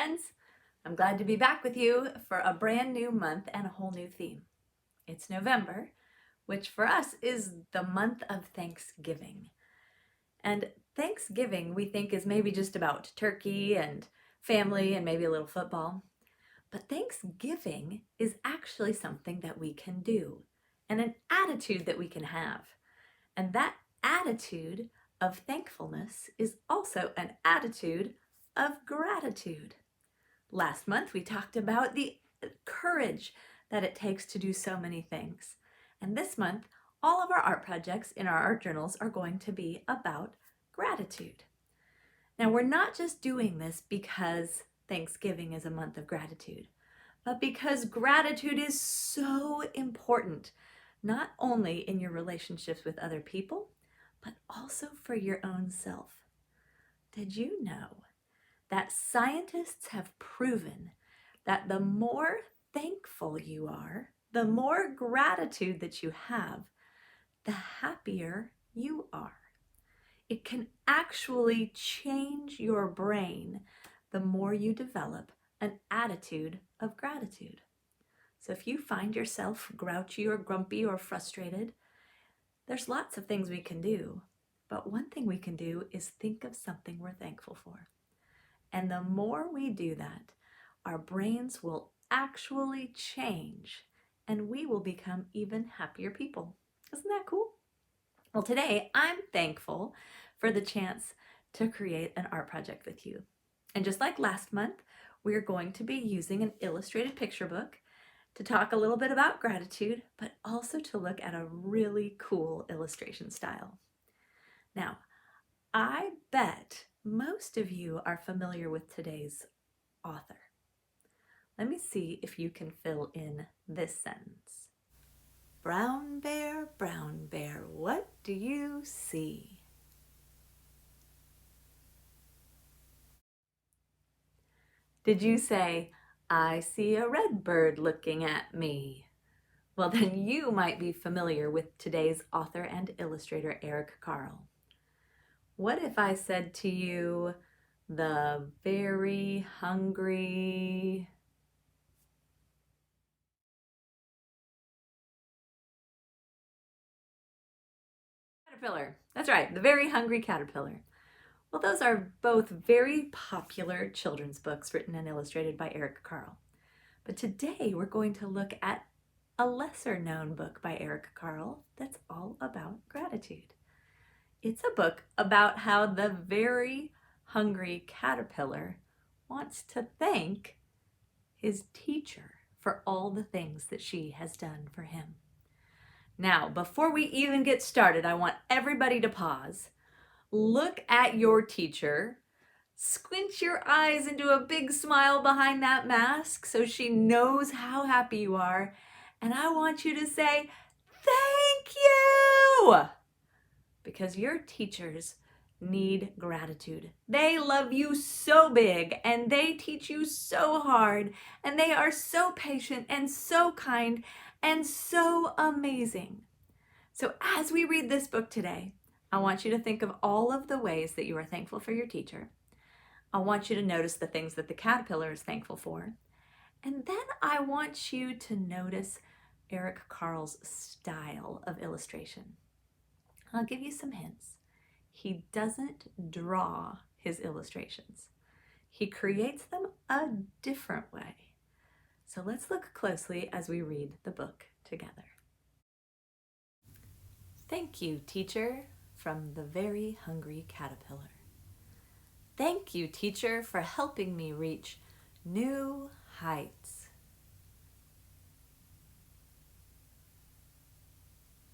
friends. I'm glad to be back with you for a brand new month and a whole new theme. It's November, which for us is the month of Thanksgiving. And Thanksgiving we think is maybe just about turkey and family and maybe a little football. But Thanksgiving is actually something that we can do and an attitude that we can have. And that attitude of thankfulness is also an attitude of gratitude. Last month we talked about the courage that it takes to do so many things. And this month, all of our art projects in our art journals are going to be about gratitude. Now, we're not just doing this because Thanksgiving is a month of gratitude, but because gratitude is so important, not only in your relationships with other people, but also for your own self. Did you know that scientists have proven that the more thankful you are, the more gratitude that you have, the happier you are? It can actually change your brain the more you develop an attitude of gratitude. So if you find yourself grouchy or grumpy or frustrated, there's lots of things we can do. But one thing we can do is think of something we're thankful for. And the more we do that, our brains will actually change and we will become even happier people. Isn't that cool? Well, today I'm thankful for the chance to create an art project with you. And just like last month, we're going to be using an illustrated picture book to talk a little bit about gratitude, but also to look at a really cool illustration style. Now, I bet most of you are familiar with today's author. Let me see if you can fill in this sentence. Brown bear, what do you see? Did you say, I see a red bird looking at me? Well, then you might be familiar with today's author and illustrator, Eric Carle. What if I said to you, the very hungry caterpillar? That's right, the very hungry caterpillar. Well, those are both very popular children's books written and illustrated by Eric Carle. But today we're going to look at a lesser known book by Eric Carle that's all about gratitude. It's a book about how the very hungry caterpillar wants to thank his teacher for all the things that she has done for him. Now, before we even get started, I want everybody to pause. Look at your teacher. Squint your eyes into a big smile behind that mask so she knows how happy you are. And I want you to say, thank you! Because your teachers need gratitude. They love you so big and they teach you so hard and they are so patient and so kind and so amazing. So as we read this book today, I want you to think of all of the ways that you are thankful for your teacher. I want you to notice the things that the caterpillar is thankful for. And then I want you to notice Eric Carle's style of illustration. I'll give you some hints. He doesn't draw his illustrations. He creates them a different way. So let's look closely as we read the book together. Thank you, teacher, from the very hungry caterpillar. Thank you, teacher, for helping me reach new heights.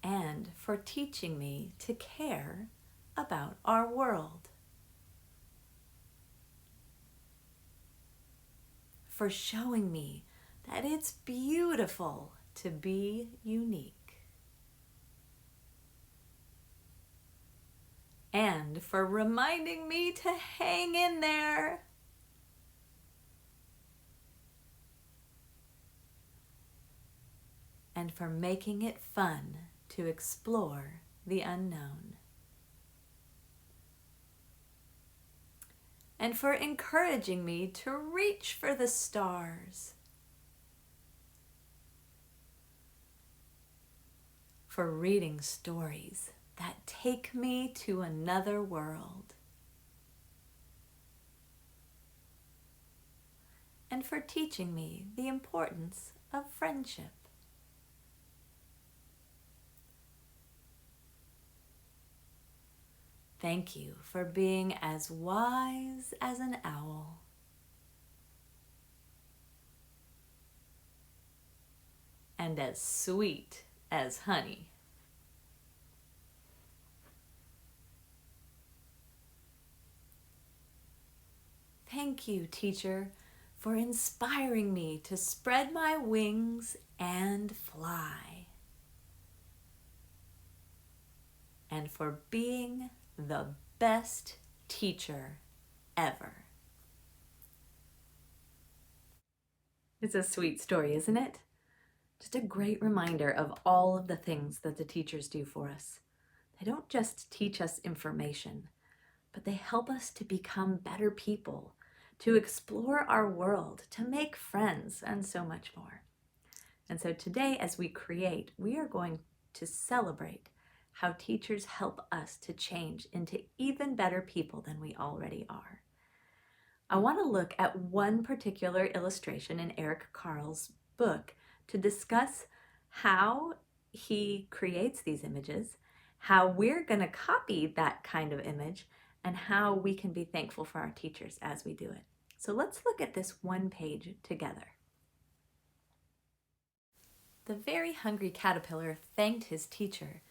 And for teaching me to care about our world. For showing me that it's beautiful to be unique. And for reminding me to hang in there. And for making it fun to explore the unknown. and for encouraging me to reach for the stars, for reading stories that take me to another world, and for teaching me the importance of friendship. Thank you for being as wise as an owl and as sweet as honey. Thank you, teacher, for inspiring me to spread my wings and fly, and for being the best teacher ever. It's a sweet story, isn't it? Just a great reminder of all of the things that the teachers do for us. They don't just teach us information, but they help us to become better people, to explore our world, to make friends, and so much more. And so today, as we create, we are going to celebrate how teachers help us to change into even better people than we already are. I want to look at one particular illustration in Eric Carle's book to discuss how he creates these images, how we're going to copy that kind of image, and how we can be thankful for our teachers as we do it. So let's look at this one page together. The very hungry caterpillar thanked his teacher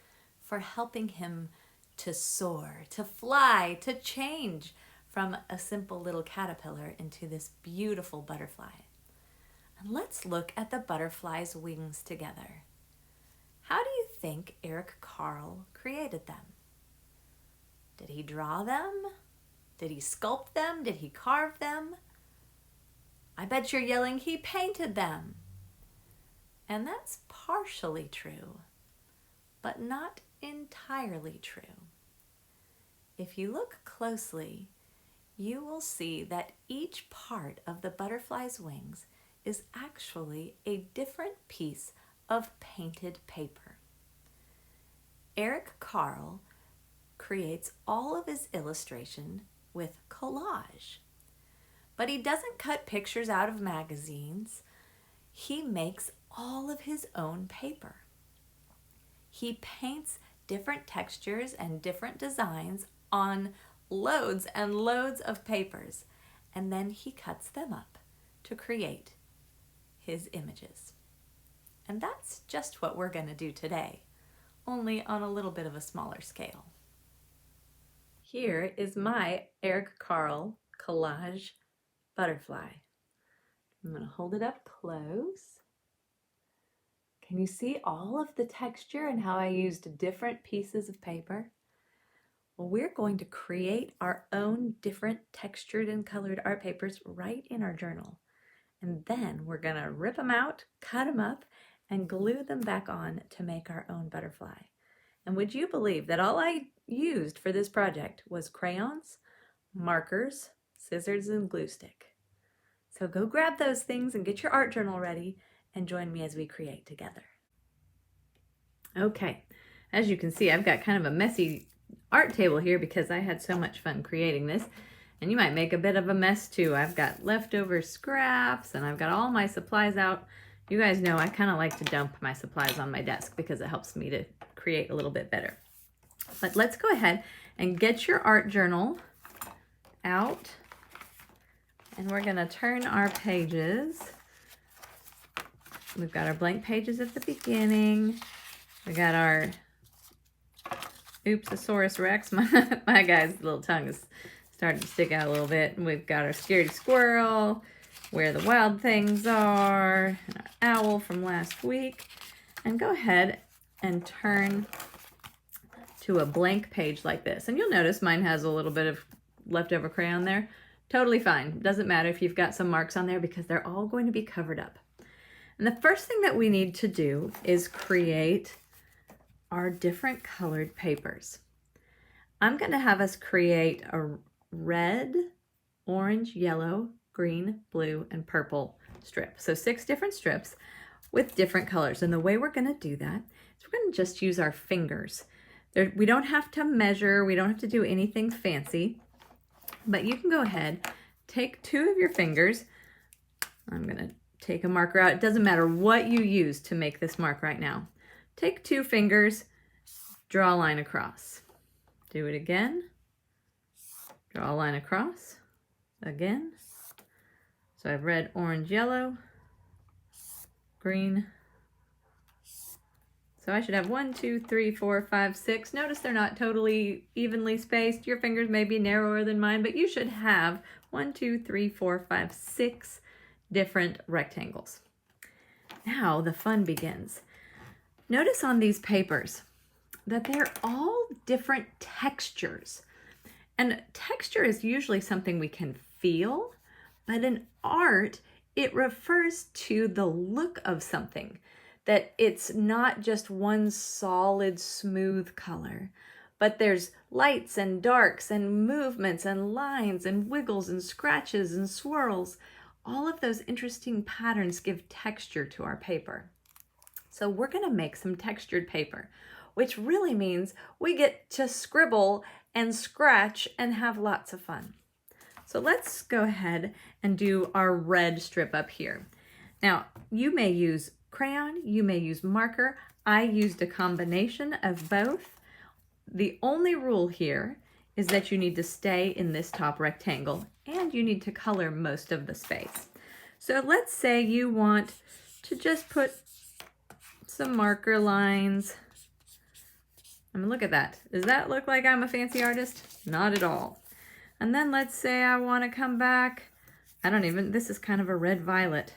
for helping him to soar, to fly, to change from a simple little caterpillar into this beautiful butterfly. And let's look at the butterfly's wings together. How do you think Eric Carle created them? Did he draw them? Did he sculpt them? Did he carve them? I bet you're yelling he painted them. And that's partially true, but not entirely true. If you look closely, you will see that each part of the butterfly's wings is actually a different piece of painted paper. Eric Carle creates all of his illustration with collage, but he doesn't cut pictures out of magazines. He makes all of his own paper. He paints different textures and different designs on loads and loads of papers, and then he cuts them up to create his images. And that's just what we're going to do today, only on a little bit of a smaller scale. Here is my Eric Carle Collage Butterfly. I'm going to hold it up close. Can you see all of the texture and how I used different pieces of paper? Well, we're going to create our own different textured and colored art papers right in our journal. And then we're going to rip them out, cut them up, and glue them back on to make our own butterfly. And would you believe that all I used for this project was crayons, markers, scissors, and glue stick? So go grab those things and get your art journal ready and join me as we create together. Okay, as you can see, I've got kind of a messy art table here because I had so much fun creating this. And you might make a bit of a mess too. I've got leftover scraps and I've got all my supplies out. You guys know I kind of like to dump my supplies on my desk because it helps me to create a little bit better. But let's go ahead and get your art journal out. And we're going to turn our pages. We've got our blank pages at the beginning. We got our Oopsosaurus Rex. My guy's little tongue is starting to stick out a little bit. And we've got our scaredy squirrel, where the wild things are, and our owl from last week. And go ahead and turn to a blank page like this. And you'll notice mine has a little bit of leftover crayon there. Totally fine. Doesn't matter if you've got some marks on there because they're all going to be covered up. And the first thing that we need to do is create our different colored papers. I'm going to have us create a red, orange, yellow, green, blue, and purple strip. So 6 different strips with different colors. And the way we're going to do that is we're going to just use our fingers. We don't have to measure, we don't have to do anything fancy, but you can go ahead, take 2 of your fingers. I'm going to take a marker out. It doesn't matter what you use to make this mark right now. Take 2 fingers, draw a line across. Do it again. Draw a line across. Again. So I have red, orange, yellow, green. So I should have 1, 2, 3, 4, 5, 6. Notice they're not totally evenly spaced. Your fingers may be narrower than mine, but you should have 1, 2, 3, 4, 5, 6 different rectangles. Now the fun begins. Notice on these papers that they're all different textures. And texture is usually something we can feel, but in art, it refers to the look of something, that it's not just one solid, smooth color, but there's lights and darks and movements and lines and wiggles and scratches and swirls. All of those interesting patterns give texture to our paper. So we're going to make some textured paper, which really means we get to scribble and scratch and have lots of fun. So let's go ahead and do our red strip up here. Now, you may use crayon, you may use marker. I used a combination of both. The only rule here is that you need to stay in this top rectangle and you need to color most of the space. So let's say you want to just put some marker lines. I mean, look at that. Does that look like I'm a fancy artist? Not at all. And then let's say I want to come back. This is kind of a red-violet.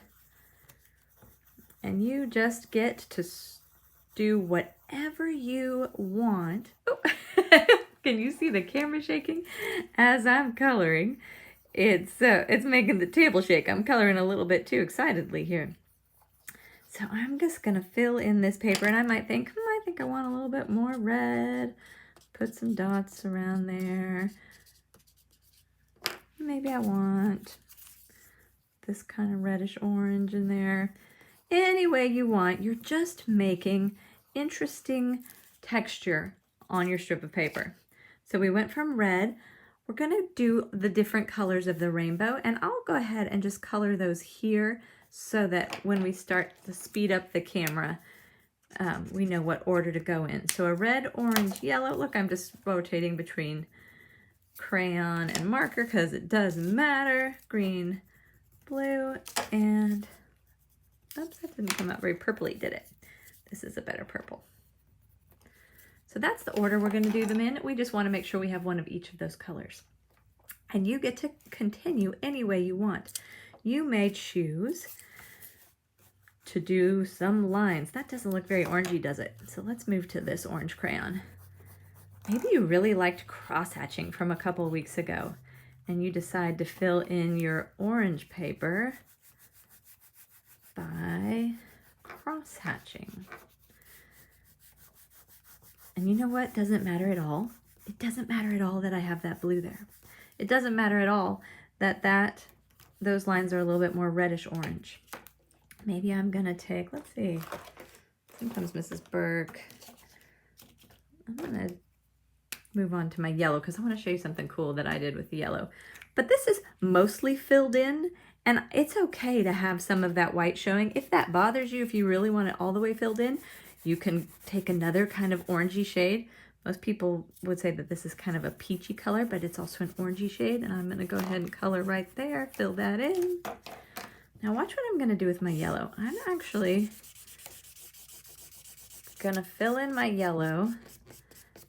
And you just get to do whatever you want. Oh, can you see the camera shaking as I'm coloring? It's making the table shake. I'm coloring a little bit too excitedly here. So I'm just gonna fill in this paper, and I might think, I think I want a little bit more red. Put some dots around there. Maybe I want this kind of reddish orange in there. Any way you want, you're just making interesting texture on your strip of paper. So we went from red. We're gonna do the different colors of the rainbow, and I'll go ahead and just color those here so that when we start to speed up the camera, we know what order to go in. So a red, orange, yellow. Look, I'm just rotating between crayon and marker because it doesn't matter. Green, blue, and oops, that didn't come out very purpley, did it? This is a better purple. So that's the order we're going to do them in. We just want to make sure we have one of each of those colors. And you get to continue any way you want. You may choose to do some lines. That doesn't look very orangey, does it? So let's move to this orange crayon. Maybe you really liked cross-hatching from a couple weeks ago, and you decide to fill in your orange paper by cross-hatching. And you know what? Doesn't matter at all. It doesn't matter at all that I have that blue there. It doesn't matter at all that those lines are a little bit more reddish orange. Maybe I'm gonna take, let's see, sometimes Mrs. Burke. I'm gonna move on to my yellow because I want to show you something cool that I did with the yellow. But this is mostly filled in, and it's okay to have some of that white showing. If that bothers you, if you really want it all the way filled in, you can take another kind of orangey shade. Most people would say that this is kind of a peachy color, but it's also an orangey shade, and I'm going to go ahead and color right there, fill that in. Now watch what I'm going to do with my yellow. I'm actually going to fill in my yellow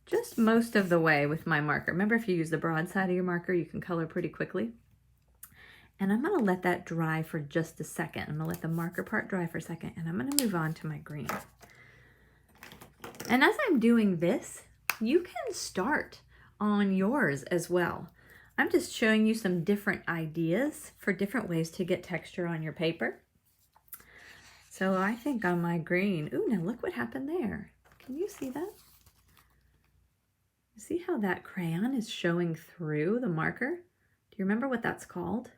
just most of the way with my marker. Remember, if you use the broad side of your marker, you can color pretty quickly. And I'm going to let that dry for just a second. I'm going to let the marker part dry for a second, and I'm going to move on to my green. And as I'm doing this, you can start on yours as well. I'm just showing you some different ideas for different ways to get texture on your paper. So I think on my green, ooh, now look what happened there. Can you see that? See how that crayon is showing through the marker? you remember what that's called?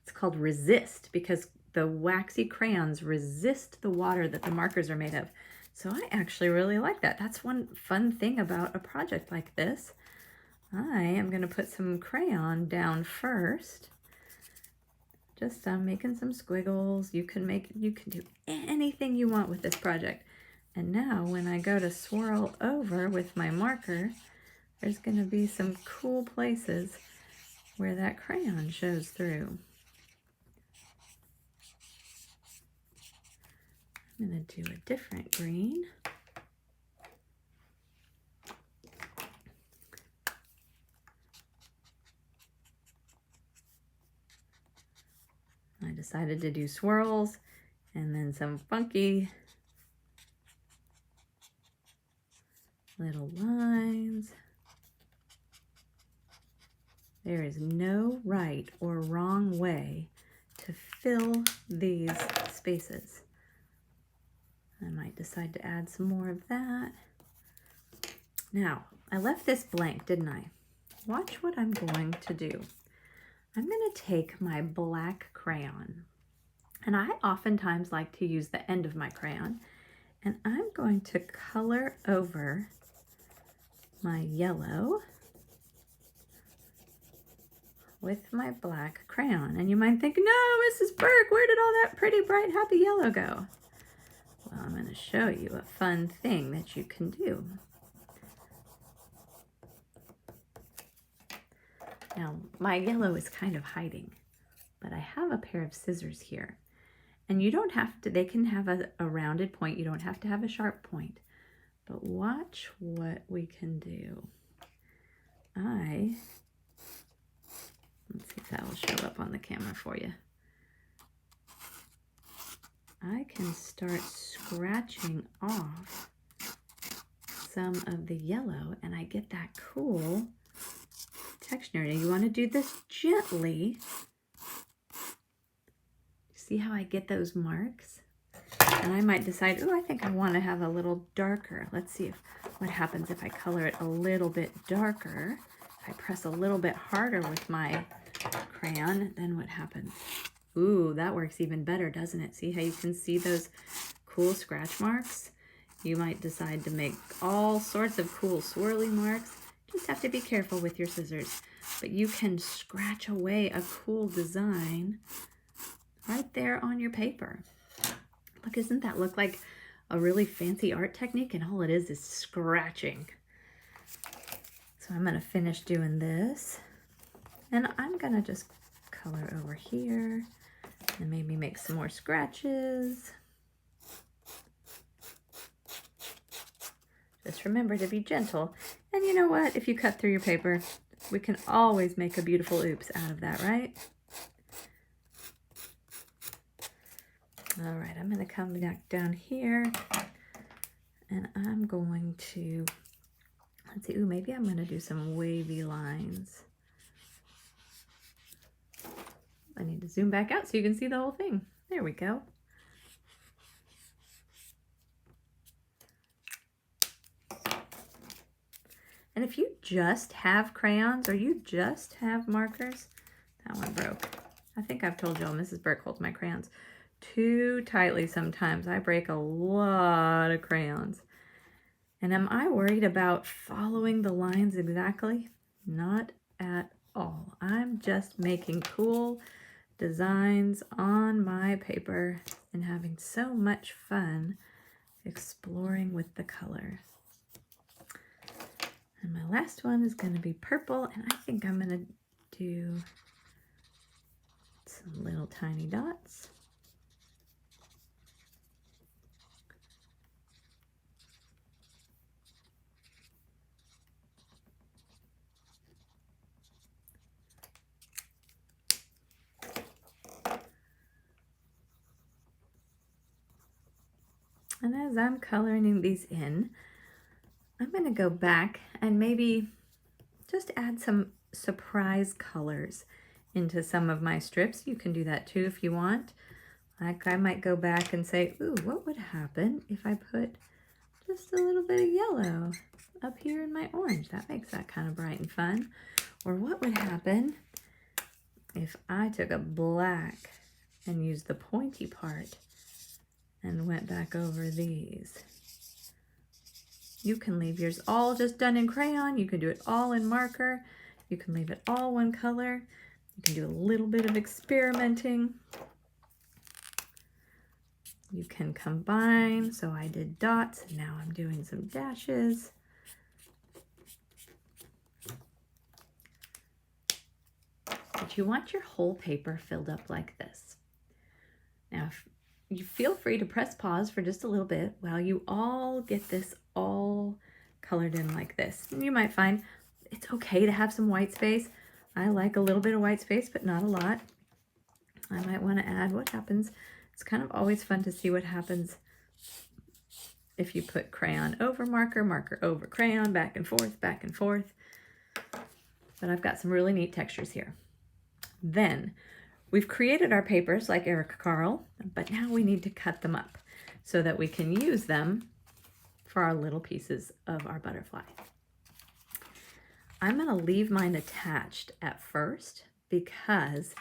It's called resist, because the waxy crayons resist the water that the markers are made of. So I actually really like that. That's one fun thing about a project like this. I am going to put some crayon down first. Just making some squiggles. You can do anything you want with this project. And now when I go to swirl over with my marker, there's going to be some cool places where that crayon shows through. I'm going to do a different green. I decided to do swirls and then some funky little lines. There is no right or wrong way to fill these spaces. I might decide to add some more of that. Now, I left this blank, didn't I? Watch what I'm going to do. I'm going to take my black crayon, and I oftentimes like to use the end of my crayon, and I'm going to color over my yellow with my black crayon. And you might think, no, Mrs. Burke, where did all that pretty, bright, happy yellow go? Well, I'm going to show you a fun thing that you can do. Now, my yellow is kind of hiding, but I have a pair of scissors here. And you don't have to, they can have a rounded point. You don't have to have a sharp point. But watch what we can do. Let's see if that will show up on the camera for you. I can start scratching off some of the yellow, and I get that cool texture. Now you want to do this gently. See how I get those marks? And I might decide, oh, I think I want to have a little darker. Let's see what happens if I color it a little bit darker. If I press a little bit harder with my crayon, then what happens? Ooh, that works even better, doesn't it? See how you can see those cool scratch marks? You might decide to make all sorts of cool swirly marks. Just have to be careful with your scissors. But you can scratch away a cool design right there on your paper. Look, doesn't that look like a really fancy art technique? And all it is scratching. So I'm going to finish doing this. And I'm going to just color over here and maybe make some more scratches. Just remember to be gentle. And you know what? If you cut through your paper, we can always make a beautiful oops out of that, right? All right, I'm going to come back down here and I'm going to, let's see, ooh, maybe I'm going to do some wavy lines. I need to zoom back out so you can see the whole thing. There we go. And if you just have crayons or you just have markers, that one broke. I think I've told y'all Mrs. Burke holds my crayons too tightly sometimes. I break a lot of crayons. And am I worried about following the lines exactly? Not at all. I'm just making cool designs on my paper and having so much fun exploring with the color. And my last one is going to be purple, and I think I'm going to do some little tiny dots. And as I'm coloring these in, I'm going to go back and maybe just add some surprise colors into some of my strips. You can do that too if you want. Like I might go back and say, ooh, what would happen if I put just a little bit of yellow up here in my orange? That makes that kind of bright and fun. Or what would happen if I took a black and used the pointy part and went back over these? You can leave yours all just done in crayon. You can do it all in marker. You can leave it all one color. You can do a little bit of experimenting. You can combine. So I did dots, and now I'm doing some dashes. But you want your whole paper filled up like this. Now, you feel free to press pause for just a little bit while you all get this all colored in like this. And you might find it's okay to have some white space. I like a little bit of white space, but not a lot. I might want to add what happens. It's kind of always fun to see what happens if you put crayon over marker, marker over crayon, back and forth, back and forth. But I've got some really neat textures here. Then we've created our papers like Eric Carle, but now we need to cut them up so that we can use them for our little pieces of our butterfly. I'm going to leave mine attached at first because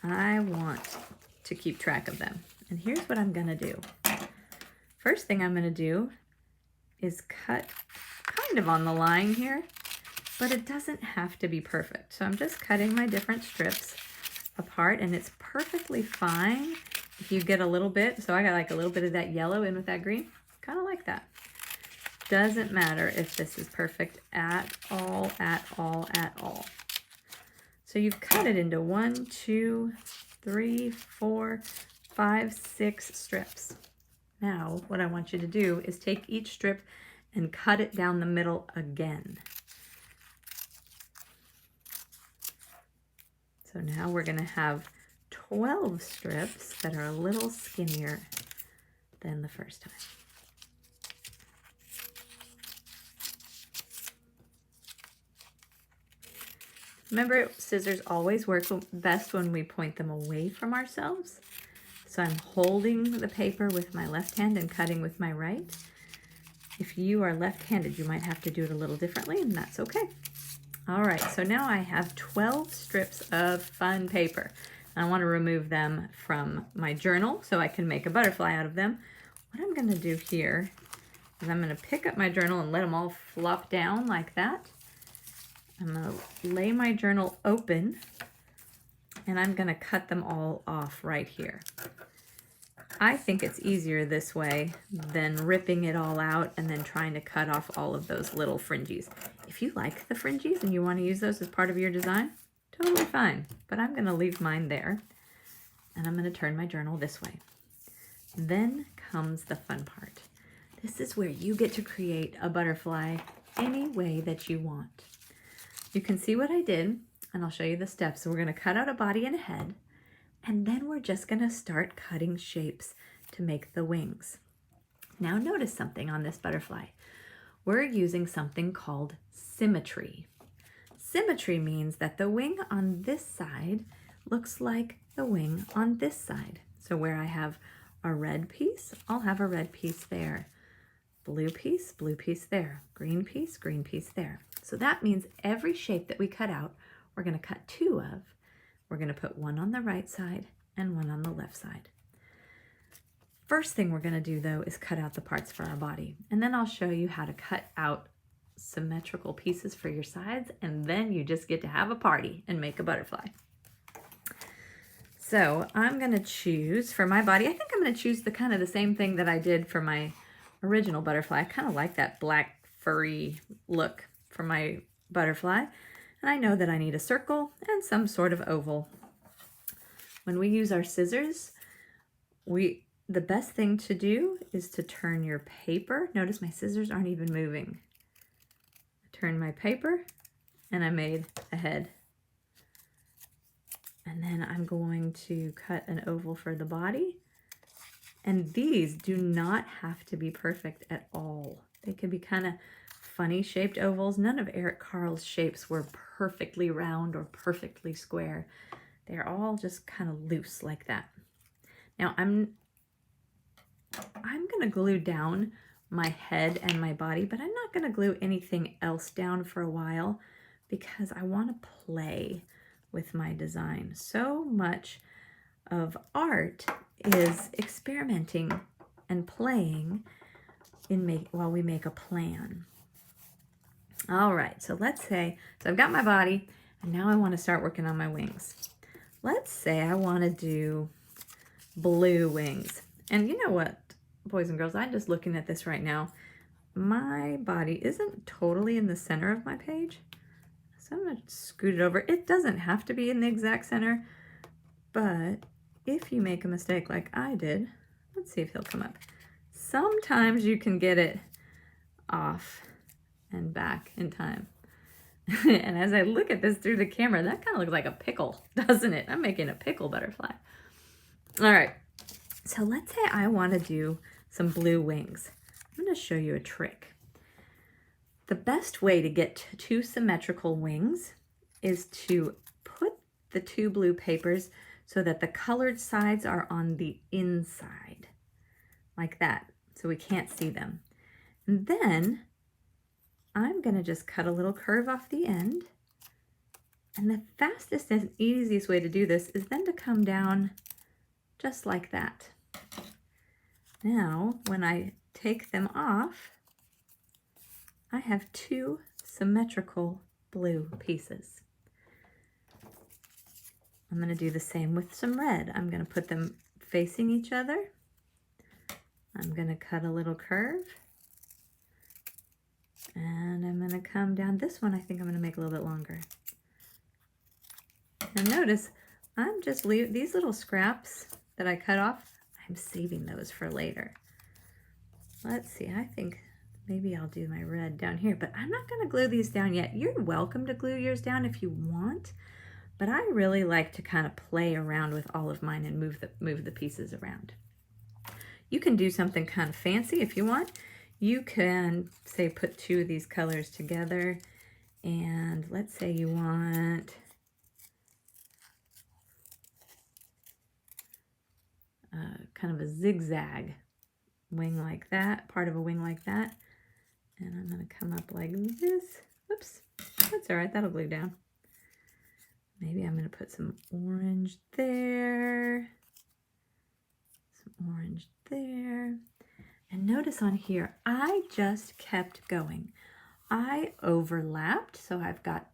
I want to keep track of them. And here's what I'm going to do. First thing I'm going to do is cut kind of on the line here, but it doesn't have to be perfect. So I'm just cutting my different strips apart, and it's perfectly fine if you get a little bit. So I got like a little bit of that yellow in with that green, kind of like that. Doesn't matter if this is perfect at all, at all, at all. So you've cut it into 1, 2, 3, 4, 5, 6 strips. Now, what I want you to do is take each strip and cut it down the middle again. So now we're going to have 12 strips that are a little skinnier than the first time. Remember, scissors always work best when we point them away from ourselves. So I'm holding the paper with my left hand and cutting with my right. If you are left-handed, you might have to do it a little differently, and that's okay. All right, so now I have 12 strips of fun paper. I want to remove them from my journal so I can make a butterfly out of them. What I'm going to do here is I'm going to pick up my journal and let them all flop down like that. I'm going to lay my journal open, and I'm going to cut them all off right here. I think it's easier this way than ripping it all out and then trying to cut off all of those little fringes. If you like the fringes and you want to use those as part of your design, totally fine. But I'm going to leave mine there, and I'm going to turn my journal this way. Then comes the fun part. This is where you get to create a butterfly any way that you want. You can see what I did, and I'll show you the steps. So we're going to cut out a body and a head, and then we're just going to start cutting shapes to make the wings. Now notice something on this butterfly. We're using something called symmetry. Symmetry means that the wing on this side looks like the wing on this side. So where I have a red piece, I'll have a red piece there. Blue piece there. Green piece there. So that means every shape that we cut out, we're going to cut 2 of. We're going to put one on the right side and one on the left side. First thing we're going to do, though, is cut out the parts for our body. And then I'll show you how to cut out symmetrical pieces for your sides, and then you just get to have a party and make a butterfly. So I'm going to choose for my body, I think I'm going to choose the kind of the same thing that I did for my original butterfly. I kind of like that black furry look for my butterfly. And I know that I need a circle and some sort of oval. When we use our scissors, the best thing to do is to turn your paper. Notice my scissors aren't even moving. I turn my paper and I made a head. And then I'm going to cut an oval for the body. And these do not have to be perfect at all. They can be kind of funny shaped ovals. None of Eric Carle's shapes were perfectly round or perfectly square. They're all just kind of loose like that. Now I'm going to glue down my head and my body, but I'm not going to glue anything else down for a while because I want to play with my design. So much of art is experimenting and playing while we make a plan. All right, so let's say, I've got my body, and now I want to start working on my wings. Let's say I want to do blue wings. And you know what, boys and girls, I'm just looking at this right now. My body isn't totally in the center of my page. So I'm going to scoot it over. It doesn't have to be in the exact center, but if you make a mistake like I did, let's see if he'll come up. Sometimes you can get it off and back in time. And as I look at this through the camera, that kind of looks like a pickle, doesn't it? I'm making a pickle butterfly. All right, so let's say I want to do some blue wings. I'm going to show you a trick. The best way to get two symmetrical wings is to put the two blue papers so that the colored sides are on the inside, like that, so we can't see them. And then I'm going to just cut a little curve off the end. And the fastest and easiest way to do this is then to come down just like that. Now, when I take them off, I have two symmetrical blue pieces. I'm going to do the same with some red. I'm going to put them facing each other. I'm going to cut a little curve. And I'm going to come down. This one I think I'm going to make a little bit longer. Now notice, I'm just leaving these little scraps that I cut off. I'm saving those for later. Let's see, I think maybe I'll do my red down here, but I'm not going to glue these down yet. You're welcome to glue yours down if you want, but I really like to kind of play around with all of mine and move the pieces around. You can do something kind of fancy if you want. You can, say, put two of these colors together, and let's say you want kind of a zigzag wing like that, part of a wing like that. And I'm going to come up like this. Oops, that's all right, that'll glue down. Maybe I'm going to put some orange there, some orange there. And notice on here, I just kept going. I overlapped, so I've got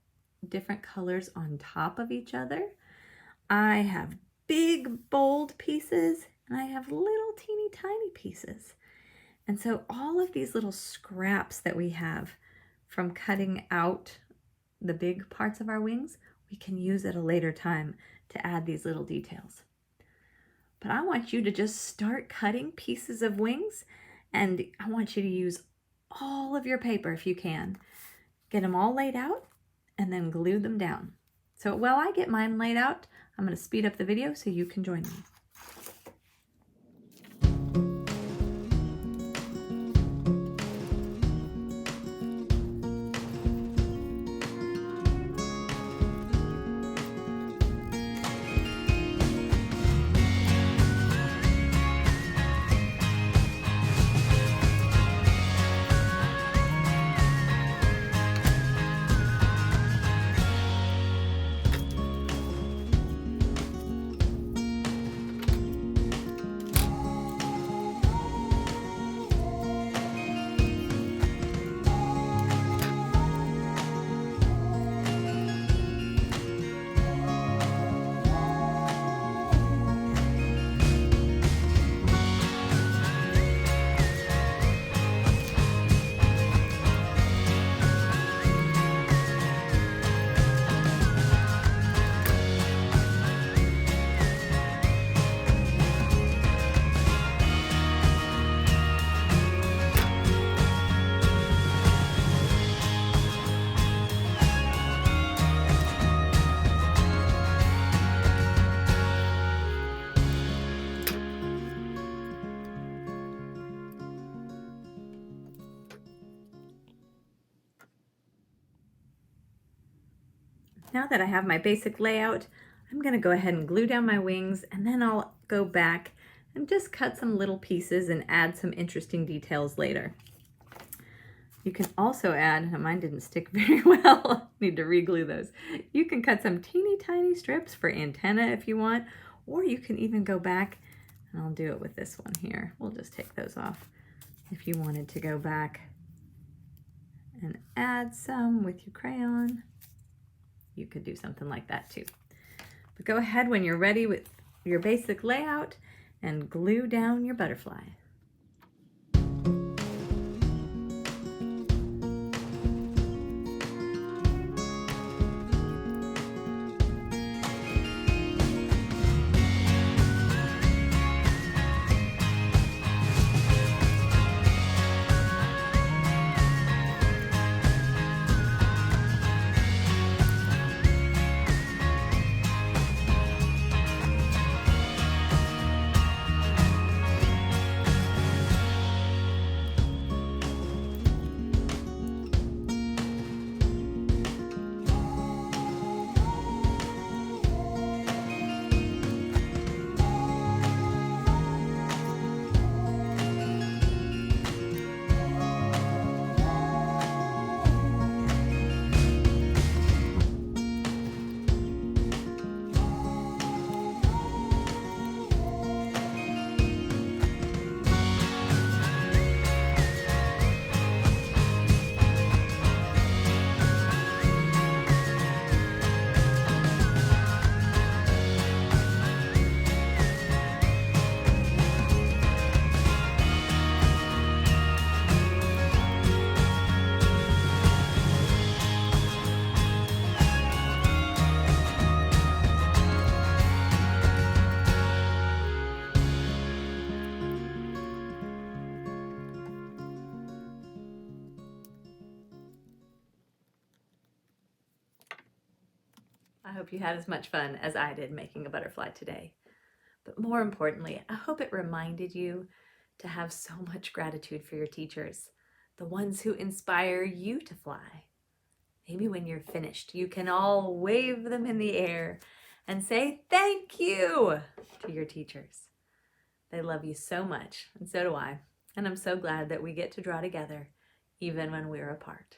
different colors on top of each other. I have big, bold pieces, and I have little teeny tiny pieces. And so all of these little scraps that we have from cutting out the big parts of our wings, we can use at a later time to add these little details. But I want you to just start cutting pieces of wings, and I want you to use all of your paper if you can. Get them all laid out and then glue them down. So while I get mine laid out, I'm going to speed up the video so you can join me. Now that I have my basic layout, I'm going to go ahead and glue down my wings, and then I'll go back and just cut some little pieces and add some interesting details later. You can also add, mine didn't stick very well, need to re-glue those. You can cut some teeny tiny strips for antenna if you want, or you can even go back, and I'll do it with this one here. We'll just take those off. If you wanted to go back and add some with your crayon, you could do something like that too. But go ahead when you're ready with your basic layout and glue down your butterfly. I hope you had as much fun as I did making a butterfly today. But more importantly, I hope it reminded you to have so much gratitude for your teachers, the ones who inspire you to fly. Maybe when you're finished, you can all wave them in the air and say thank you to your teachers. They love you so much, and so do I. And I'm so glad that we get to draw together, even when we're apart.